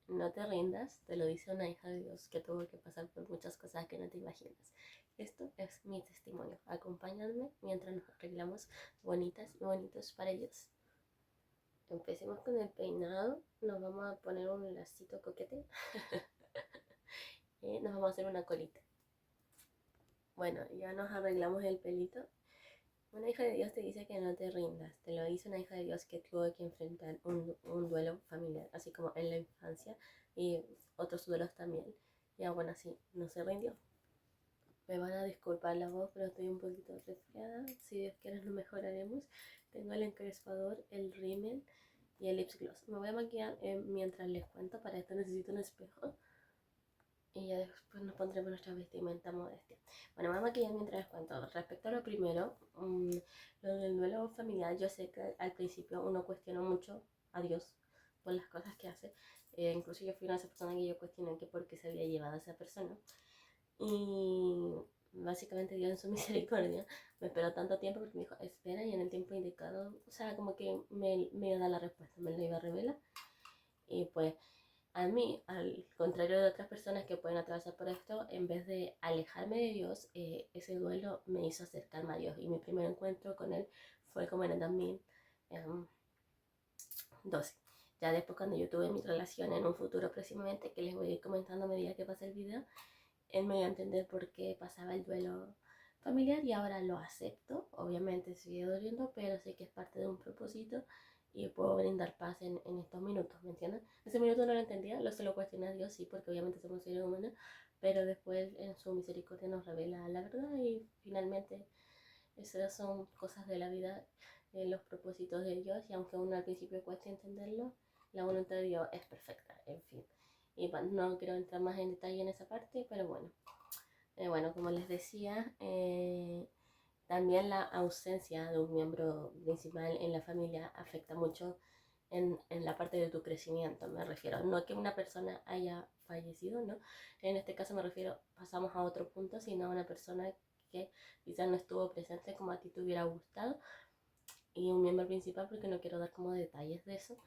no te rindas, te lo dice una hija de Dios que tuvo que pasar por muchas cosas que no te imaginas. Esto es mi testimonio. Acompáñame mientras nos arreglamos bonitas y bonitos para Dios. Empecemos con el peinado. Nos vamos a poner un lacito coquete. Y nos vamos a hacer una colita. Bueno, ya nos arreglamos el pelito. Una hija de Dios te dice que no te rindas. Te lo dice una hija de Dios que tuvo que enfrentar un duelo familiar, así como en la infancia y otros duelos también. Y aún así, no se rindió. Me van a disculpar la voz, pero estoy un poquito resfriada. Si Dios quiere, lo mejoraremos. Tengo el encrespador, el rímel y el lips gloss. Me voy a maquillar mientras les cuento. Para esto necesito un espejo. Y ya después nos pondremos nuestra vestimenta modestia. Bueno, me voy a maquillar mientras les cuento. Respecto a lo primero, lo del duelo familiar, yo sé que al principio uno cuestiona mucho a Dios por las cosas que hace. Incluso yo fui una de esas personas que yo cuestioné que por qué se había llevado a esa persona. Y básicamente Dios en su misericordia me esperó tanto tiempo porque me dijo, espera y en el tiempo indicado, o sea, como que me iba a dar la respuesta, me lo iba a revelar. Y pues a mí, al contrario de otras personas que pueden atravesar por esto, en vez de alejarme de Dios, ese duelo me hizo acercarme a Dios. Y mi primer encuentro con Él fue como en el 2012. Ya después cuando yo tuve mi relación en un futuro próximamente, que les voy a ir comentando a medida que pase el video, Él me dio a entender por qué pasaba el duelo familiar y ahora lo acepto. Obviamente sigue doliendo, pero sé que es parte de un propósito y puedo brindar paz en estos minutos, ¿me entiendes? En ese minuto no lo entendía, lo se lo cuestioné a Dios, sí, porque obviamente somos seres humanos, pero después en su misericordia nos revela la verdad y finalmente esas son cosas de la vida, los propósitos de Dios y aunque uno al principio cueste entenderlo, la voluntad de Dios es perfecta, en fin. Y bueno, no quiero entrar más en detalle en esa parte, pero bueno. Bueno, como les decía, también la ausencia de un miembro principal en la familia afecta mucho en la parte de tu crecimiento, me refiero. No que una persona haya fallecido, ¿no? En este caso me refiero, pasamos a otro punto, sino a una persona que quizás no estuvo presente como a ti te hubiera gustado y un miembro principal porque no quiero dar como detalles de eso.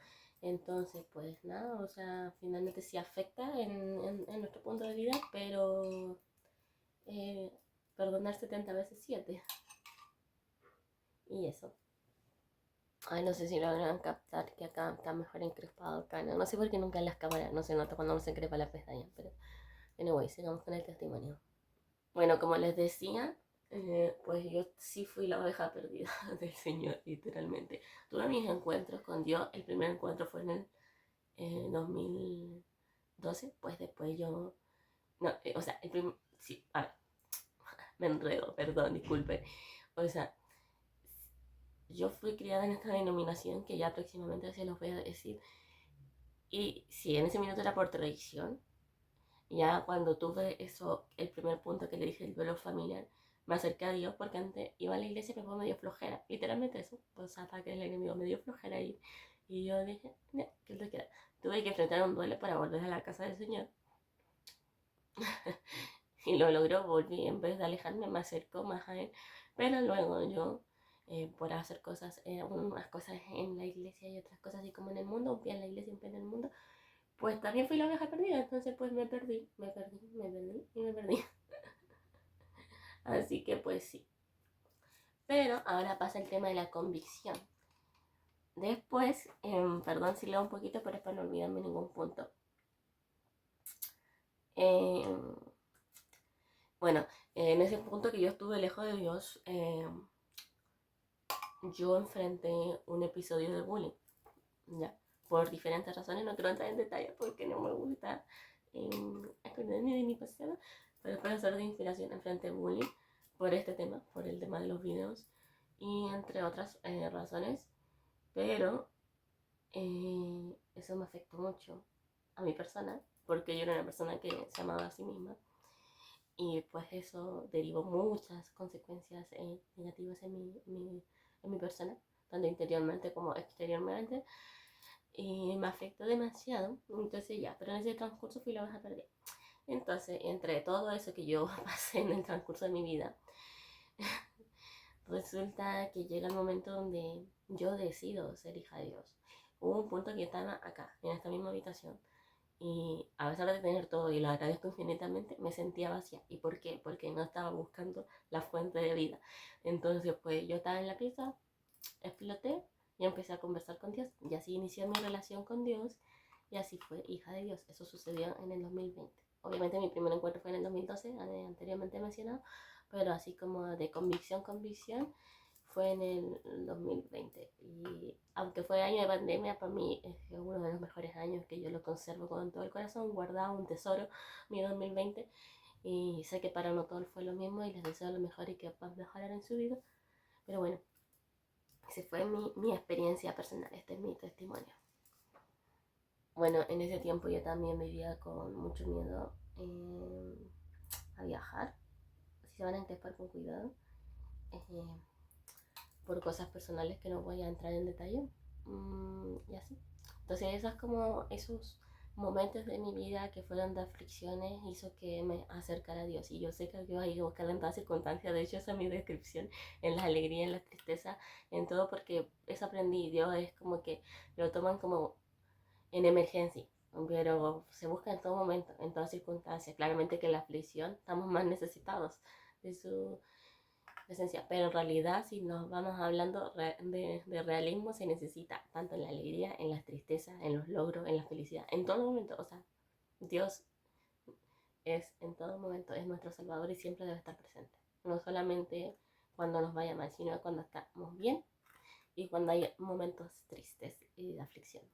Entonces, pues nada, o sea, finalmente sí afecta en nuestro punto de vida, pero eh, perdonar 70 veces 7. Y eso. Ay, no sé si logran captar que acá está mejor encrespado acá. No, no sé por qué nunca en las cámaras no se nota cuando se encrespa la pestaña. Pero, anyway, sigamos con el testimonio. Bueno, como les decía, pues yo sí fui la oveja perdida del Señor, literalmente. Tuve mis encuentros con Dios. El primer encuentro fue en el 2012. Pues después yo... No, o sea, el primer... Sí, a ver, me enredo, perdón, disculpe. O sea, yo fui criada en esta denominación que ya próximamente se los voy a decir. Y si en ese minuto era por tradición, ya cuando tuve eso, el primer punto que le dije, el duelo familiar, me acerqué a Dios porque antes iba a la iglesia pero me dio flojera. Literalmente eso, pues ataque del enemigo, me dio flojera ir. Y yo dije, no, que lo quiera. Tuve que enfrentar un duelo para volver a la casa del Señor. Y lo logró, volví, en vez de alejarme, me acercó más a Él. Pero luego yo, por hacer cosas, unas cosas en la iglesia y otras cosas así como en el mundo, un pie en la iglesia y un pie en el mundo, pues también fui la oveja perdida. Entonces pues me perdí y me perdí. Así que pues sí. Pero ahora pasa el tema de la convicción. Después, perdón si leo un poquito, pero es para no olvidarme ningún punto. Eh, bueno, en ese punto que yo estuve lejos de Dios, yo enfrenté un episodio de bullying, ¿ya? Por diferentes razones, no quiero entrar en detalle porque no me gusta acordarme de mi pasado, pero para hacer de inspiración enfrenté bullying por este tema, por el tema de los videos y entre otras razones, pero eso me afectó mucho a mi persona, porque yo era una persona que se amaba a sí misma y pues eso derivó muchas consecuencias negativas en mi persona, tanto interiormente como exteriormente, y me afectó demasiado. Entonces ya, pero en ese transcurso fui la oveja perdida. Entonces, entre todo eso que yo pasé en el transcurso de mi vida, resulta que llega el momento donde yo decido ser hija de Dios. Hubo un punto que yo estaba acá, en esta misma habitación, Y a pesar de tener todo y lo agradezco infinitamente, me sentía vacía. ¿Y por qué? Porque no estaba buscando la fuente de vida. Entonces, pues yo estaba en la pieza, exploté y empecé a conversar con Dios. Y así inicié mi relación con Dios y así fue hija de Dios. Eso sucedió en el 2020. Obviamente mi primer encuentro fue en el 2012, anteriormente mencionado, pero así como de convicción, convicción, fue en el 2020. Y aunque fue año de pandemia, para mí es uno de los mejores años que yo lo conservo con todo el corazón, guardado, un tesoro, mi 2020. Y sé que para no todos fue lo mismo y les deseo lo mejor y que puedan mejorar en su vida. Pero bueno, esa fue mi experiencia personal, este es mi testimonio. Bueno, en ese tiempo yo también vivía con mucho miedo a viajar. Si se van a encrespar con cuidado. Eh, por cosas personales que no voy a entrar en detalle. Y así. Entonces esos como esos momentos de mi vida que fueron de aflicciones hizo que me acercara a Dios. Y yo sé que Dios hay que buscar en todas circunstancias. De hecho, esa es mi descripción, en la alegría, en la tristeza, en todo, porque eso aprendí. Dios es como que lo toman como en emergencia, pero se busca en todo momento, en todas circunstancias. Claramente que en la aflicción estamos más necesitados de su esencia, pero en realidad si nos vamos hablando de realismo, se necesita tanto en la alegría, en las tristezas, en los logros, en la felicidad, en todo momento. O sea, Dios es en todo momento, es nuestro Salvador y siempre debe estar presente, no solamente cuando nos vaya mal, sino cuando estamos bien y cuando hay momentos tristes y de aflicción.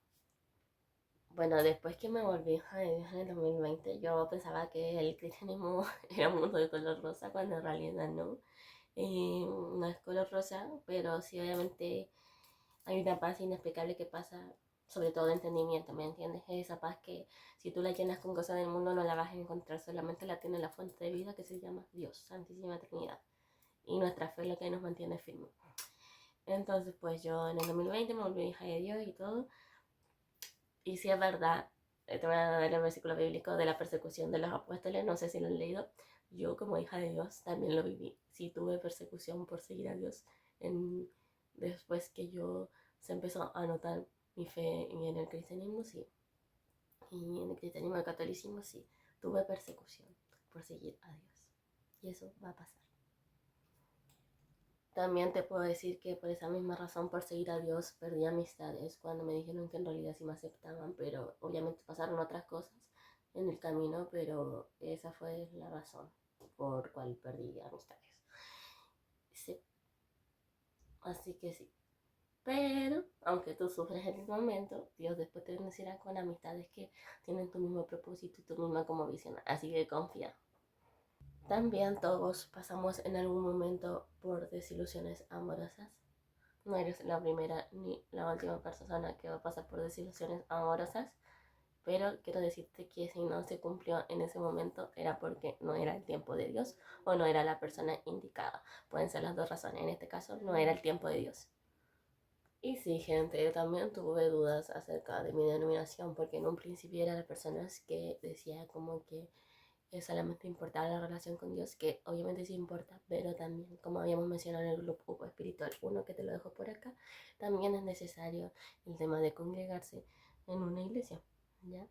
Bueno, después que me volví hija de Dios en el 2020, yo pensaba que el cristianismo era un mundo de color rosa, cuando en realidad no. No es color rosa, pero sí obviamente hay una paz inexplicable que pasa, sobre todo de entendimiento, ¿me entiendes? Esa paz que si tú la llenas con cosas del mundo no la vas a encontrar, solamente la tiene la fuente de vida que se llama Dios, Santísima Trinidad. Y nuestra fe es lo que nos mantiene firmes. Entonces pues yo en el 2020 me volví hija de Dios y todo. Y si es verdad, te voy a dar el versículo bíblico de la persecución de los apóstoles, no sé si lo han leído. Yo como hija de Dios también lo viví. Sí tuve persecución por seguir a Dios. En, después que yo se empezó a notar mi fe en el cristianismo, sí. Y en el cristianismo y el catolicismo, sí. Tuve persecución por seguir a Dios. Y eso va a pasar. También te puedo decir que por esa misma razón, por seguir a Dios, perdí amistades cuando me dijeron que en realidad sí me aceptaban, pero obviamente pasaron otras cosas en el camino, pero esa fue la razón por cual perdí amistades. Sí, así que sí. Pero, aunque tú sufres en el momento, Dios después te bendecirá con amistades que tienen tu mismo propósito y tu misma como visión. Así que confía. También todos pasamos en algún momento por desilusiones amorosas. No eres la primera ni la última persona que va a pasar por desilusiones amorosas, pero quiero decirte que si no se cumplió en ese momento era porque no era el tiempo de Dios o no era la persona indicada. Pueden ser las dos razones. En este caso, no era el tiempo de Dios. Y sí, gente, yo también tuve dudas acerca de mi denominación, porque en un principio era la persona que decía como que solamente importaba la relación con Dios, que obviamente sí importa, pero también, como habíamos mencionado en el grupo espiritual uno que te lo dejo por acá, también es necesario el tema de congregarse en una iglesia, ¿ya?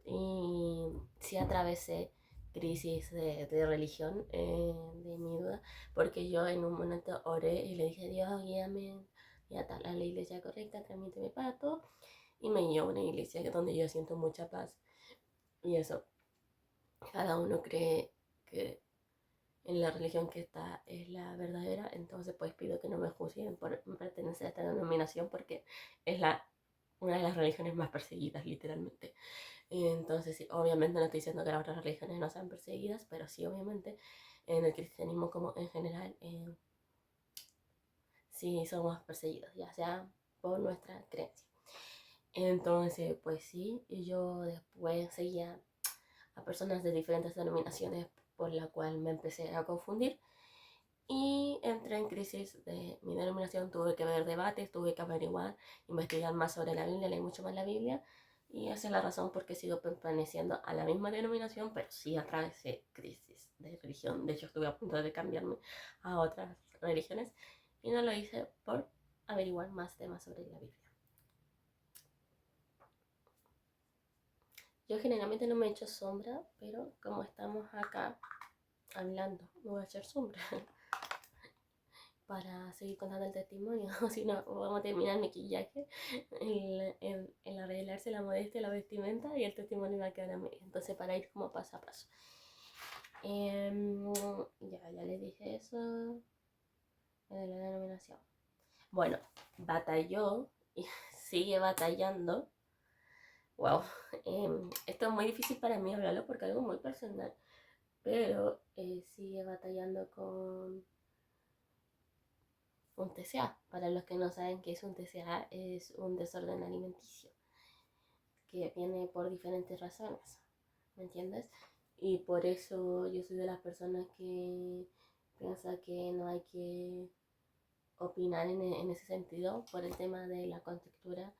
Y sí atravesé crisis de religión, de mi duda, porque yo en un momento oré y le dije, Dios, guíame y a tal a la iglesia correcta, transmíteme para todo, y me llevó a una iglesia donde yo siento mucha paz, y eso, cada uno cree que en la religión que está es la verdadera, entonces pues pido que no me juzguen por pertenecer a esta denominación, porque es una de las religiones más perseguidas, literalmente. Entonces, sí, obviamente no estoy diciendo que las otras religiones no sean perseguidas, pero sí, obviamente, en el cristianismo como en general, sí somos perseguidos, ya sea por nuestra creencia. Entonces, pues sí, yo después seguía a personas de diferentes denominaciones, por la cual me empecé a confundir y entré en crisis de mi denominación. Tuve que ver debates, tuve que averiguar, investigar más sobre la Biblia, leí mucho más la Biblia, y esa es la razón por qué sigo perteneciendo a la misma denominación, pero sí atravesé crisis de religión. De hecho, estuve a punto de cambiarme a otras religiones y no lo hice por averiguar más temas sobre la Biblia. Yo generalmente no me echo sombra, pero como estamos acá hablando, me voy a echar sombra para seguir contando el testimonio. O si no, vamos a terminar el maquillaje, el arreglarse la modestia, la vestimenta y el testimonio va a quedar a medio. Entonces, para ir como paso a paso. Ya les dije eso de la denominación. Bueno, batalló y sigue batallando. Wow, esto es muy difícil para mí hablarlo porque es algo muy personal, pero sigue batallando con un TCA. Para los que no saben qué es un TCA, es un desorden alimenticio que viene por diferentes razones, ¿me entiendes? Y por eso yo soy de las personas que piensa que no hay que opinar en ese sentido por el tema de la contextura,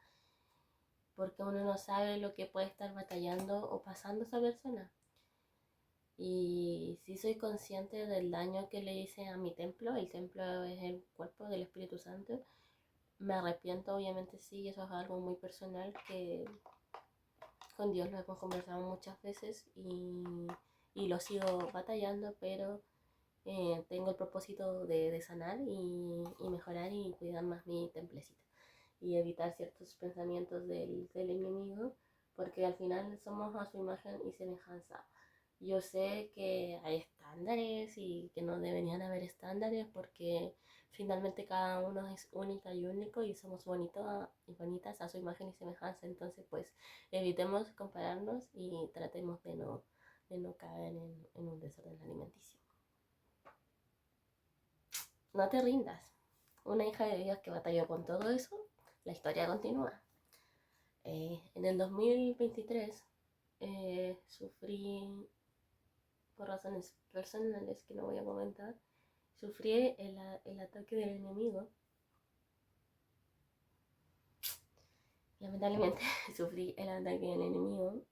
porque uno no sabe lo que puede estar batallando o pasando esa persona. Y sí soy consciente del daño que le hice a mi templo. El templo es el cuerpo del Espíritu Santo. Me arrepiento, obviamente sí, eso es algo muy personal que con Dios lo hemos conversado muchas veces y lo sigo batallando, pero tengo el propósito de sanar y mejorar y cuidar más mi templecito y evitar ciertos pensamientos del enemigo, porque al final somos a su imagen y semejanza. Yo sé que hay estándares y que no deberían haber estándares porque finalmente cada uno es única y único y somos bonitos y bonitas a su imagen y semejanza. Entonces, pues evitemos compararnos y tratemos de no caer en un desorden alimenticio. No te rindas. Una hija de Dios que batalló con todo eso, la historia continúa. En el 2023 sufrí, por razones personales que no voy a comentar, sufrí el ataque del enemigo. Lamentablemente sufrí el ataque del enemigo.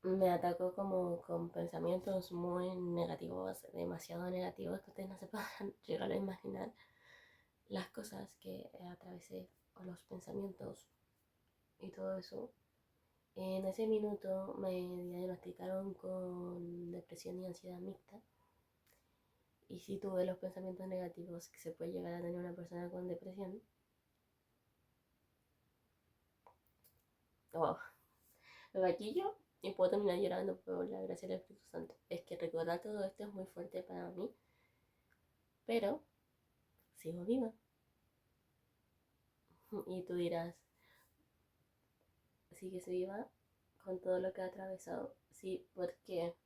Me atacó como con pensamientos muy negativos, demasiado negativos, que ustedes no se puedan llegar a imaginar las cosas que atravesé o los pensamientos y todo eso. En ese minuto me diagnosticaron con depresión y ansiedad mixta. Y sí tuve los pensamientos negativos que se puede llegar a tener una persona con depresión. Wow, me maquillo y puedo terminar llorando por la gracia del Espíritu Santo. Es que recordar todo esto es muy fuerte para mí, pero sigo viva. Y tú dirás, ¿sigues viva con todo lo que ha atravesado? Sí, porque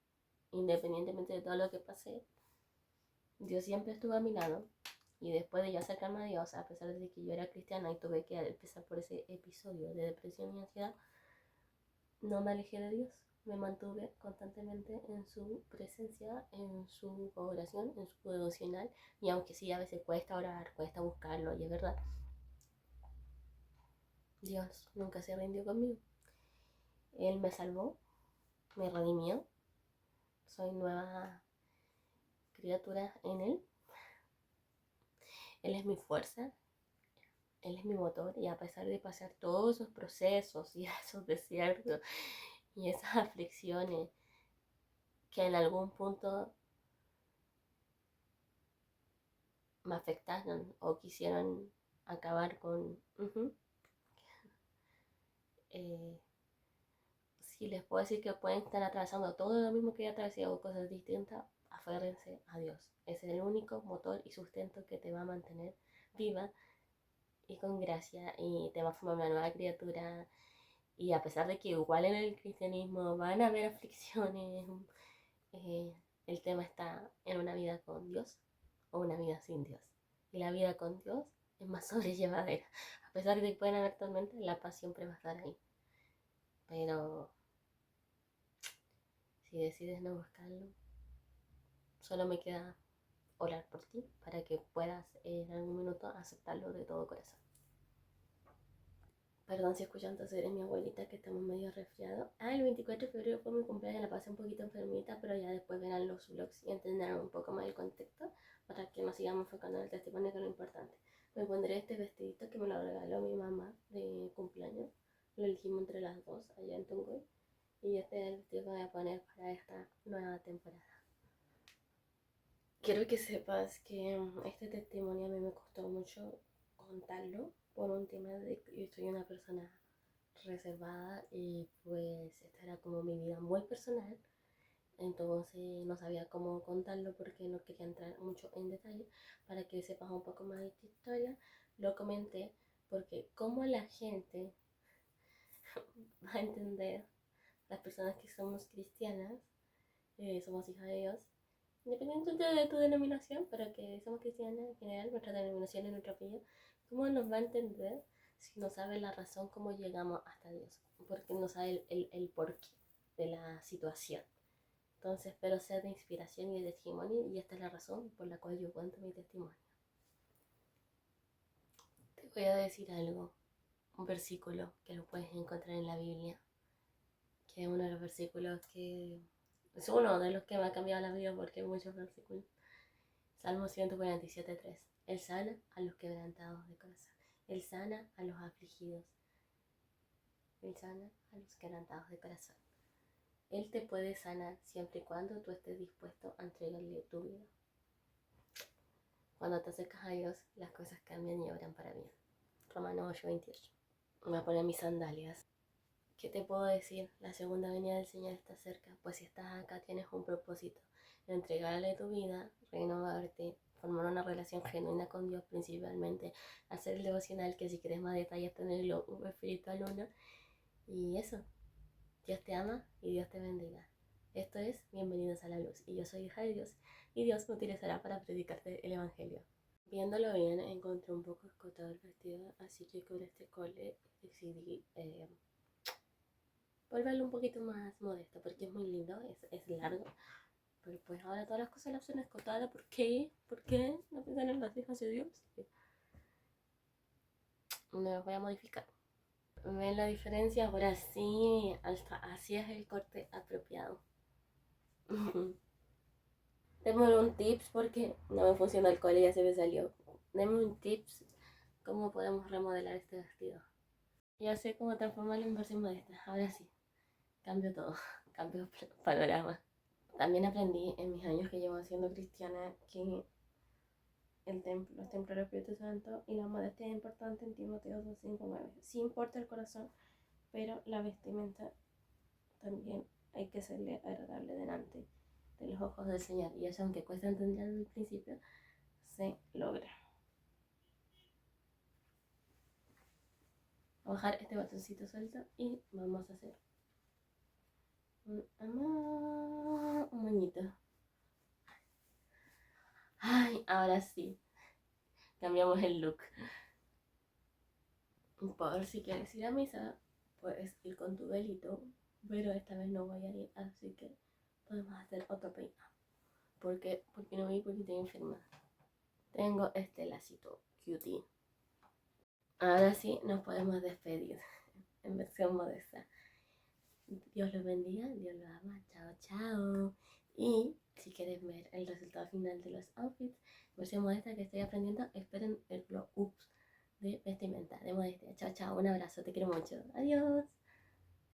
independientemente de todo lo que pasé, Dios siempre estuvo a mi lado. Y después de yo acercarme a Dios, a pesar de que yo era cristiana y tuve que empezar por ese episodio de depresión y ansiedad, no me alejé de Dios. Me mantuve constantemente en su presencia, en su oración, en su devocional. Y aunque sí, a veces cuesta orar, cuesta buscarlo, y es verdad, Dios nunca se rindió conmigo. Él me salvó, me redimió. Soy nueva criatura en Él. Él es mi fuerza, Él es mi motor. Y a pesar de pasar todos esos procesos y esos desiertos y esas aflicciones que en algún punto me afectaron o quisieron acabar con... si les puedo decir que pueden estar atravesando todo lo mismo que yo atravesé o cosas distintas, aférrense a Dios. Es el único motor y sustento que te va a mantener viva y con gracia y te va a formar una nueva criatura. Y a pesar de que igual en el cristianismo van a haber aflicciones, el tema está en una vida con Dios o una vida sin Dios. Y la vida con Dios es más sobrellevadera. A pesar de que pueden haber tormentas, la paz siempre va a estar ahí. Pero si decides no buscarlo, solo me queda orar por ti para que puedas en algún minuto aceptarlo de todo corazón. Perdón si escuchan toser de mi abuelita que estamos medio resfriados. El 24 de febrero fue mi cumpleaños, la pasé un poquito enfermita, pero ya después verán los vlogs y entenderán un poco más el contexto para que nos sigamos enfocando en el testimonio, que es lo importante. Me pondré este vestidito que me lo regaló Quiero que sepas que este testimonio a mí me costó mucho contarlo por un tema de que yo soy una persona reservada y pues esta era como mi vida muy personal. Entonces no sabía cómo contarlo porque no quería entrar mucho en detalle. Para que sepas un poco más de esta historia, lo comenté porque como la gente va a entender, las personas que somos cristianas, somos hijas de Dios, independientemente de tu denominación, pero que somos cristianas en general, nuestra denominación es nuestro apellido, ¿cómo nos va a entender si no sabe la razón cómo llegamos hasta Dios? Porque no sabe el porqué de la situación. Entonces espero ser de inspiración y de testimonio, y esta es la razón por la cual yo cuento mi testimonio. Te voy a decir algo, un versículo que lo puedes encontrar en la Biblia, que es uno de los versículos que es uno de los que me ha cambiado la vida porque hay muchos versículos. Salmo 147:3. Él sana a los quebrantados de corazón. Él sana a los afligidos. Él sana a los quebrantados de corazón. Él te puede sanar siempre y cuando tú estés dispuesto a entregarle tu vida. Cuando te acercas a Dios, las cosas cambian y obran para bien. Romanos 8:28. Me voy a poner mis sandalias. ¿Qué te puedo decir? La segunda venida del Señor está cerca, pues si estás acá tienes un propósito: entregarle tu vida, renovarte, formar una relación genuina con Dios, principalmente hacer el devocional, que si quieres más detalles tenerlo espiritual 1. Y eso, Dios te ama y Dios te bendiga. Esto es Bienvenidos a la Luz, y yo soy hija de Dios, y Dios me utilizará para predicarte el Evangelio. Viéndolo bien, encontré un poco escotado el vestido, así que con este cole decidí volverlo un poquito más modesto, porque es muy lindo, es largo, pero pues ahora todas las cosas las hacen escotada. ¿Por qué? ¿Por qué? ¿No piensan en las hijas de Dios? No los voy a modificar. ¿Ven la diferencia? Ahora sí, así es el corte apropiado. Denme un tips porque no me funciona el cole, ya se me salió. Denme un tips cómo podemos remodelar este vestido. Ya sé cómo transformarlo en versión modesta. Ahora sí, cambio todo, cambio panorama. También aprendí en mis años que llevo siendo cristiana que los templos del Espíritu Santo y la modestia es importante en Timoteo 2:5-9. Sí importa el corazón, pero la vestimenta también hay que serle agradable delante de los ojos del Señor. Y eso, aunque cuesta entender al principio, se logra. Voy a bajar este botoncito suelto y vamos a hacer un moñito. Ay, ahora sí, cambiamos el look. Por si quieres ir a misa, puedes ir con tu velito, pero esta vez no voy a ir, así que podemos hacer otro peinado. Porque no voy, porque estoy enferma. Tengo este lacito cutie. Ahora sí nos podemos despedir en versión modesta. Dios los bendiga, Dios los ama, chao, chao. Y si quieres ver el resultado final de los outfits, versión modesta que estoy aprendiendo, esperen el glow up de vestimenta, de modestia. Chao, chao, un abrazo, te quiero mucho. Adiós.